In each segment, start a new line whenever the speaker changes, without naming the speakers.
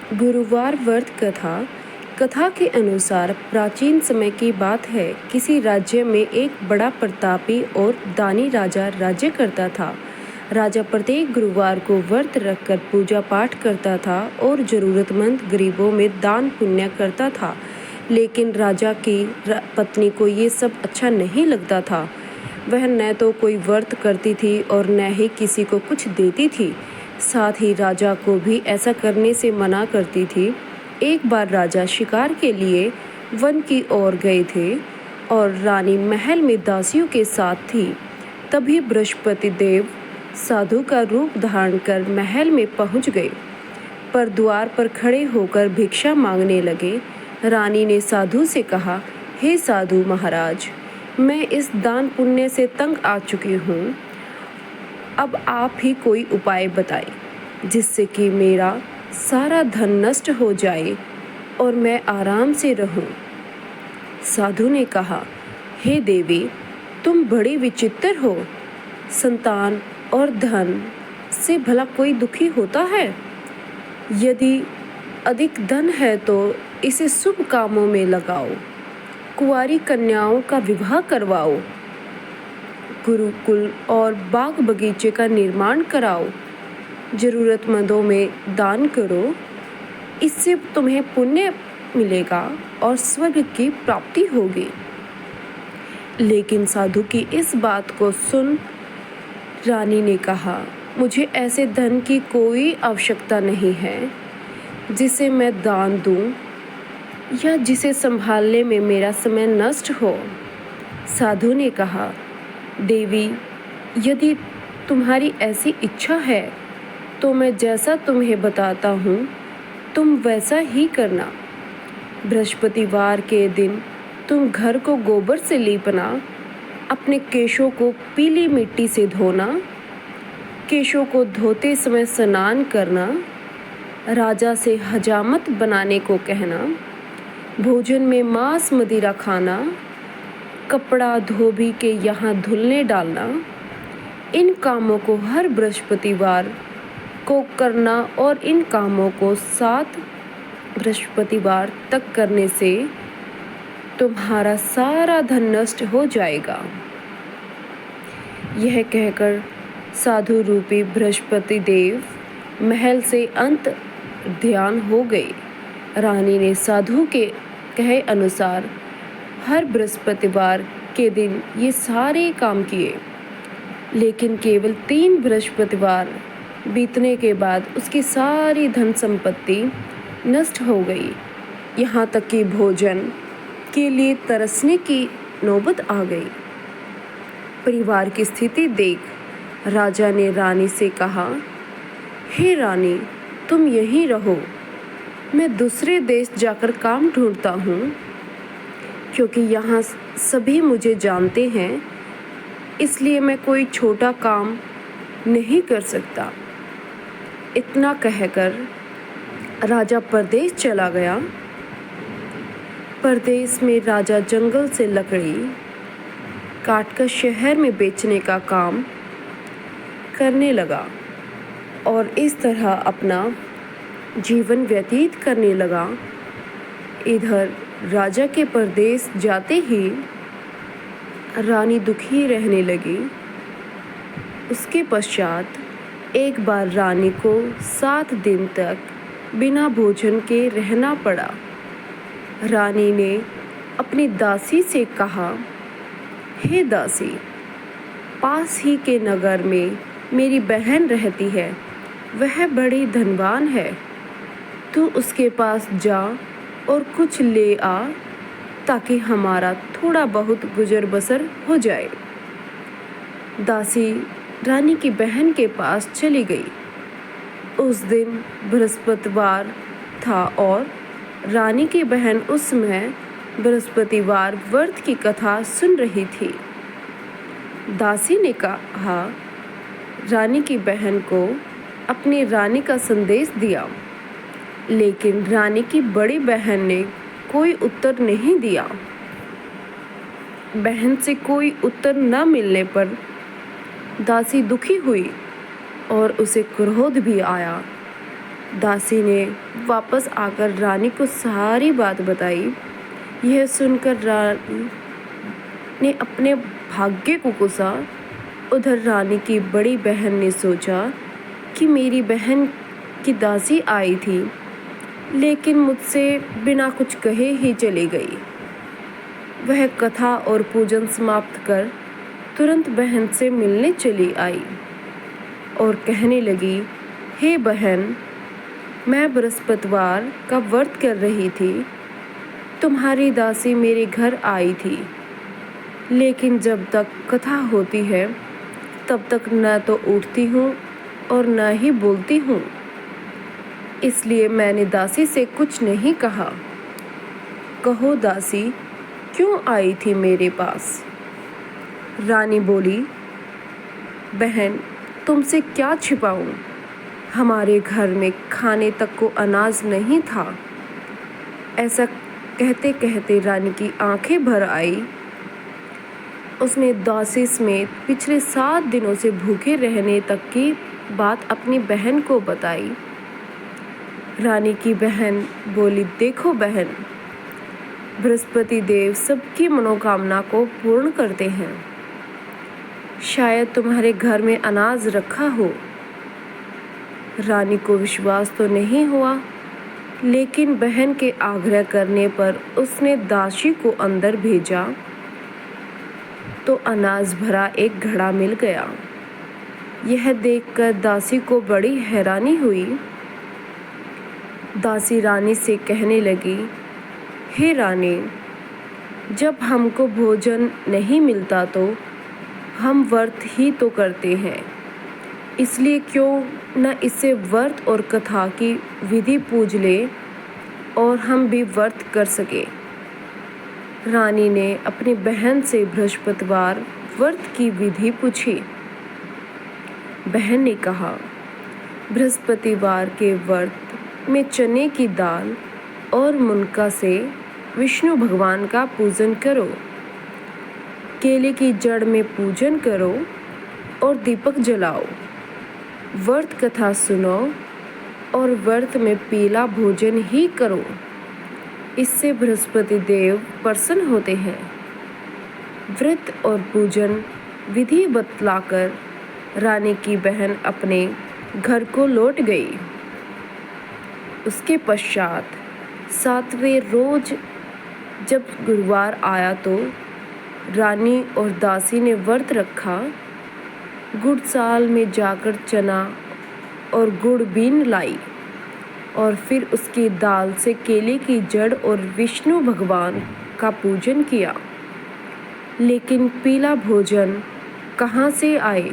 गुरुवार व्रत कथा। कथा के अनुसार प्राचीन समय की बात है। किसी राज्य में एक बड़ा प्रतापी और दानी राजा राज्य करता था। राजा प्रत्येक गुरुवार को व्रत रखकर पूजा पाठ करता था और जरूरतमंद गरीबों में दान पुण्य करता था। लेकिन राजा की पत्नी को ये सब अच्छा नहीं लगता था। वह न तो कोई व्रत करती थी और न ही किसी को कुछ देती थी। साथ ही राजा को भी ऐसा करने से मना करती थी। एक बार राजा शिकार के लिए वन की ओर गए थे और रानी महल में दासियों के साथ थी। तभी बृहस्पति देव साधु का रूप धारण कर महल में पहुंच गए, पर द्वार पर खड़े होकर भिक्षा मांगने लगे। रानी ने साधु से कहा, हे साधु महाराज, मैं इस दान पुण्य से तंग आ चुकी हूँ। अब आप ही कोई उपाय बताएं जिससे कि मेरा सारा धन नष्ट हो जाए और मैं आराम से रहूं। साधु ने कहा, हे देवी, तुम बड़ी विचित्र हो। संतान और धन से भला कोई दुखी होता है? यदि अधिक धन है तो इसे शुभ कामों में लगाओ। कुंवारी कन्याओं का विवाह करवाओ, गुरुकुल और बाग बगीचे का निर्माण कराओ, जरूरतमंदों में दान करो। इससे तुम्हें पुण्य मिलेगा और स्वर्ग की प्राप्ति होगी। लेकिन साधु की इस बात को सुन रानी ने कहा, मुझे ऐसे धन की कोई आवश्यकता नहीं है जिसे मैं दान दूं या जिसे संभालने में मेरा समय नष्ट हो। साधु ने कहा, देवी, यदि तुम्हारी ऐसी इच्छा है तो मैं जैसा तुम्हें बताता हूँ तुम वैसा ही करना। बृहस्पतिवार के दिन तुम घर को गोबर से लीपना, अपने केशों को पीली मिट्टी से धोना, केशों को धोते समय स्नान करना, राजा से हजामत बनाने को कहना, भोजन में मांस मदिरा खाना, कपड़ा धोबी के यहाँ धुलने डालना। इन कामों को हर बृहस्पतिवार को करना और इन कामों को 7 बृहस्पतिवार तक करने से तुम्हारा सारा धन नष्ट हो जाएगा। यह कहकर साधु रूपी बृहस्पति देव महल से अंत ध्यान हो गए। रानी ने साधु के कहे अनुसार हर बृहस्पतिवार के दिन ये सारे काम किए। लेकिन केवल 3 बृहस्पतिवार बीतने के बाद उसकी सारी धन संपत्ति नष्ट हो गई। यहाँ तक कि भोजन के लिए तरसने की नौबत आ गई। परिवार की स्थिति देख राजा ने रानी से कहा, हे रानी, तुम यहीं रहो, मैं दूसरे देश जाकर काम ढूंढता हूँ, क्योंकि यहाँ सभी मुझे जानते हैं, इसलिए मैं कोई छोटा काम नहीं कर सकता। इतना कहकर राजा परदेश चला गया। परदेश में राजा जंगल से लकड़ी काटकर शहर में बेचने का काम करने लगा और इस तरह अपना जीवन व्यतीत करने लगा। इधर राजा के परदेश जाते ही रानी दुखी रहने लगी। उसके पश्चात एक बार रानी को 7 दिन तक बिना भोजन के रहना पड़ा। रानी ने अपनी दासी से कहा, हे दासी, पास ही के नगर में मेरी बहन रहती है, वह बड़ी धनवान है। तू उसके पास जा और कुछ ले आ ताकि हमारा थोड़ा बहुत गुजर बसर हो जाए। दासी रानी की बहन के पास चली गई। उस दिन बृहस्पतिवार था और रानी की बहन उस समय बृहस्पतिवार व्रत की कथा सुन रही थी। दासी ने कहा, रानी की बहन को अपनी रानी का संदेश दिया, लेकिन रानी की बड़ी बहन ने कोई उत्तर नहीं दिया। बहन से कोई उत्तर न मिलने पर दासी दुखी हुई और उसे क्रोध भी आया। दासी ने वापस आकर रानी को सारी बात बताई। यह सुनकर रानी ने अपने भाग्य को कोसा। उधर रानी की बड़ी बहन ने सोचा कि मेरी बहन की दासी आई थी, लेकिन मुझसे बिना कुछ कहे ही चली गई। वह कथा और पूजन समाप्त कर तुरंत बहन से मिलने चली आई और कहने लगी, हे बहन, मैं बृहस्पतिवार का व्रत कर रही थी। तुम्हारी दासी मेरे घर आई थी, लेकिन जब तक कथा होती है तब तक न तो उठती हूँ और न ही बोलती हूँ। इसलिए मैंने दासी से कुछ नहीं कहा। कहो दासी, क्यों आई थी मेरे पास? रानी बोली, बहन, तुमसे क्या छिपाऊं? हमारे घर में खाने तक को अनाज नहीं था। ऐसा कहते कहते रानी की आंखें भर आई। उसने दासी समेत पिछले 7 दिनों से भूखे रहने तक की बात अपनी बहन को बताई। रानी की बहन बोली, देखो बहन, बृहस्पति देव सबकी मनोकामना को पूर्ण करते हैं। शायद तुम्हारे घर में अनाज रखा हो। रानी को विश्वास तो नहीं हुआ, लेकिन बहन के आग्रह करने पर उसने दासी को अंदर भेजा तो अनाज भरा एक घड़ा मिल गया। यह देखकर दासी को बड़ी हैरानी हुई। दासी रानी से कहने लगी, हे रानी, जब हमको भोजन नहीं मिलता तो हम व्रत ही तो करते हैं, इसलिए क्यों न इसे व्रत और कथा की विधि पूज ले और हम भी व्रत कर सके। रानी ने अपनी बहन से बृहस्पतिवार व्रत की विधि पूछी। बहन ने कहा, बृहस्पतिवार के व्रत में चने की दाल और मुनका से विष्णु भगवान का पूजन करो, केले की जड़ में पूजन करो और दीपक जलाओ। व्रत कथा सुनो और व्रत में पीला भोजन ही करो। इससे बृहस्पति देव प्रसन्न होते हैं। व्रत और पूजन विधि बतलाकर रानी की बहन अपने घर को लौट गई। उसके पश्चात 7वें रोज जब गुरुवार आया तो रानी और दासी ने व्रत रखा। गुड़साल में जाकर चना और गुड़ बीन लाई और फिर उसकी दाल से केले की जड़ और विष्णु भगवान का पूजन किया। लेकिन पीला भोजन कहाँ से आए,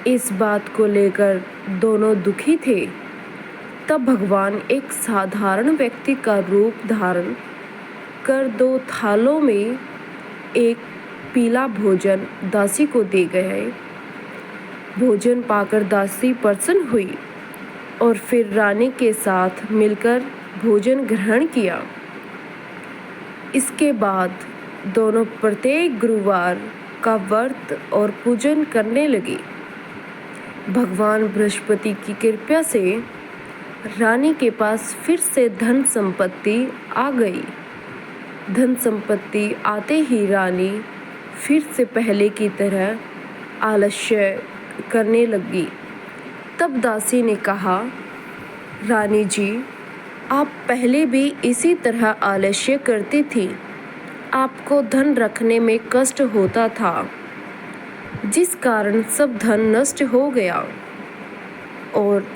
इस बात को लेकर दोनों दुखी थे। तब भगवान एक साधारण व्यक्ति का रूप धारण कर 2 थालों में एक पीला भोजन दासी को दे गए। भोजन पाकर दासी प्रसन्न हुई और फिर रानी के साथ मिलकर भोजन ग्रहण किया। इसके बाद दोनों प्रत्येक गुरुवार का व्रत और पूजन करने लगे। भगवान बृहस्पति की कृपा से रानी के पास फिर से धन संपत्ति आ गई। धन संपत्ति आते ही रानी फिर से पहले की तरह आलस्य करने लगी। तब दासी ने कहा, रानी जी, आप पहले भी इसी तरह आलस्य करती थी। आपको धन रखने में कष्ट होता था, जिस कारण सब धन नष्ट हो गया। और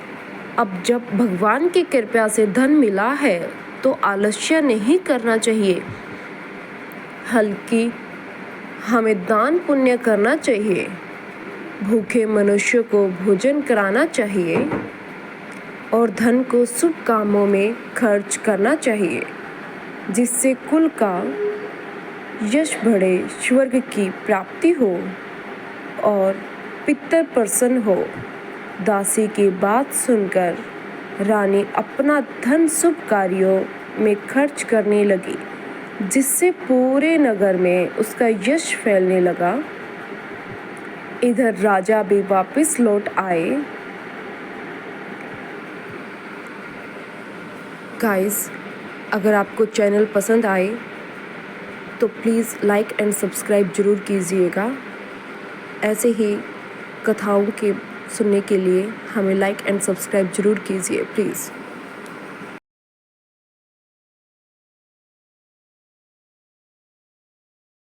अब जब भगवान की कृपा से धन मिला है तो आलस्य नहीं करना चाहिए, बल्कि हमें दान पुण्य करना चाहिए। भूखे मनुष्य को भोजन कराना चाहिए और धन को शुभ कामों में खर्च करना चाहिए, जिससे कुल का यश बढ़े, स्वर्ग की प्राप्ति हो और पितर प्रसन्न हो। दासी की बात सुनकर रानी अपना धन शुभ कार्यों में खर्च करने लगी, जिससे पूरे नगर में उसका यश फैलने लगा। इधर राजा भी वापस लौट आए। गाइस, अगर आपको चैनल पसंद आए तो प्लीज़ लाइक एंड सब्सक्राइब ज़रूर कीजिएगा। ऐसे ही कथाओं के सुनने के लिए हमें लाइक एंड सब्सक्राइब ज़रूर कीजिए प्लीज़।